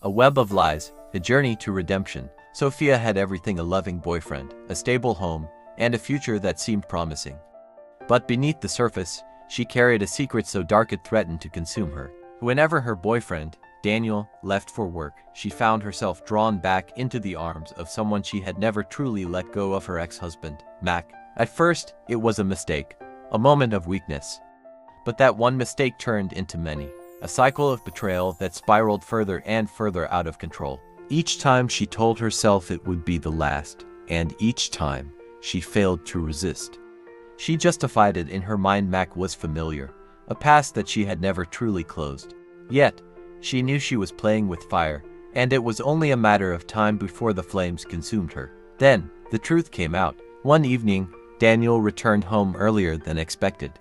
A Web of Lies, A Journey to Redemption. Sophia had everything: a loving boyfriend, a stable home, and a future that seemed promising. But beneath the surface, she carried a secret so dark it threatened to consume her. Whenever her boyfriend, Daniel, left for work, she found herself drawn back into the arms of someone she had never truly let go of: her ex-husband, Mac. At first, it was a mistake, a moment of weakness. But that one mistake turned into many, a cycle of betrayal that spiraled further and further out of control. Each time she told herself it would be the last, and each time she failed to resist. She justified it in her mind. Mac was familiar, a past that she had never truly closed. Yet, she knew she was playing with fire, and it was only a matter of time before the flames consumed her. Then, the truth came out. One evening, Daniel returned home earlier than expected.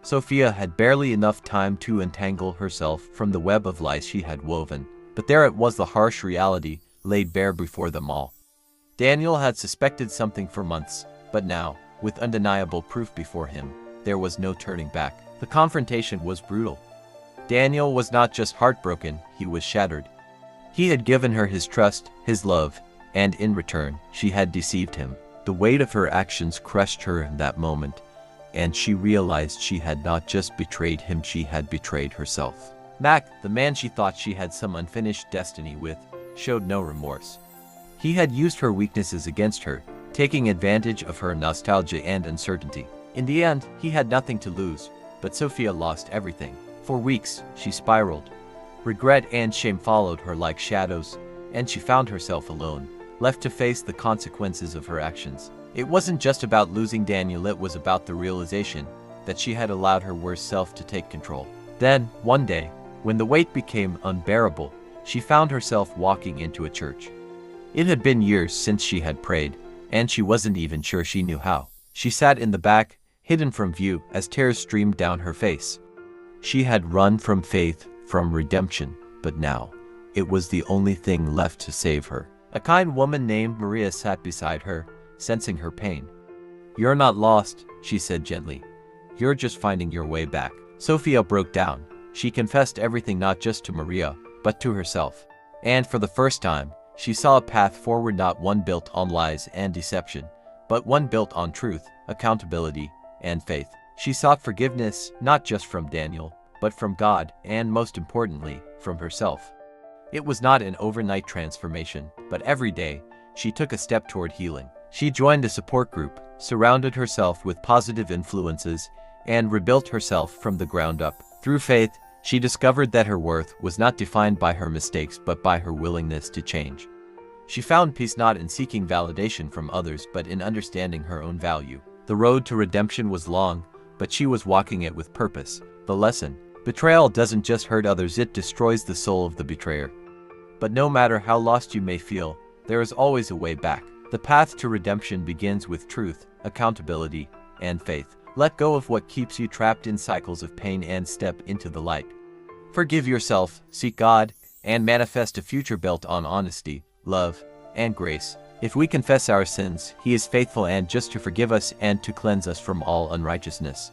Sophia had barely enough time to untangle herself from the web of lies she had woven, but there it was, the harsh reality laid bare before them all. Daniel had suspected something for months, but now, with undeniable proof before him, there was no turning back. The confrontation was brutal. Daniel was not just heartbroken, he was shattered. He had given her his trust, his love, and in return, she had deceived him. The weight of her actions crushed her in that moment, and she realized she had not just betrayed him, she had betrayed herself. Mac, the man she thought she had some unfinished destiny with, showed no remorse. He had used her weaknesses against her, taking advantage of her nostalgia and uncertainty. In the end, he had nothing to lose, but Sophia lost everything. For weeks, she spiraled. Regret and shame followed her like shadows, and she found herself alone, left to face the consequences of her actions. It wasn't just about losing Daniel, it was about the realization that she had allowed her worst self to take control. Then, one day, when the weight became unbearable, she found herself walking into a church. It had been years since she had prayed, and she wasn't even sure she knew how. She sat in the back, hidden from view, as tears streamed down her face. She had run from faith, from redemption, but now, it was the only thing left to save her. A kind woman named Maria sat beside her, sensing her pain. "You're not lost," she said gently. "You're just finding your way back." Sophia broke down. She confessed everything, not just to Maria, but to herself. And for the first time, she saw a path forward, not one built on lies and deception, but one built on truth, accountability, and faith. She sought forgiveness, not just from Daniel, but from God, and most importantly, from herself. It was not an overnight transformation, but every day, she took a step toward healing. She joined a support group, surrounded herself with positive influences, and rebuilt herself from the ground up. Through faith, she discovered that her worth was not defined by her mistakes but by her willingness to change. She found peace not in seeking validation from others but in understanding her own value. The road to redemption was long, but she was walking it with purpose. The lesson: betrayal doesn't just hurt others, it destroys the soul of the betrayer. But no matter how lost you may feel, there is always a way back. The path to redemption begins with truth, accountability, and faith. Let go of what keeps you trapped in cycles of pain and step into the light. Forgive yourself, seek God, and manifest a future built on honesty, love, and grace. If we confess our sins, He is faithful and just to forgive us and to cleanse us from all unrighteousness.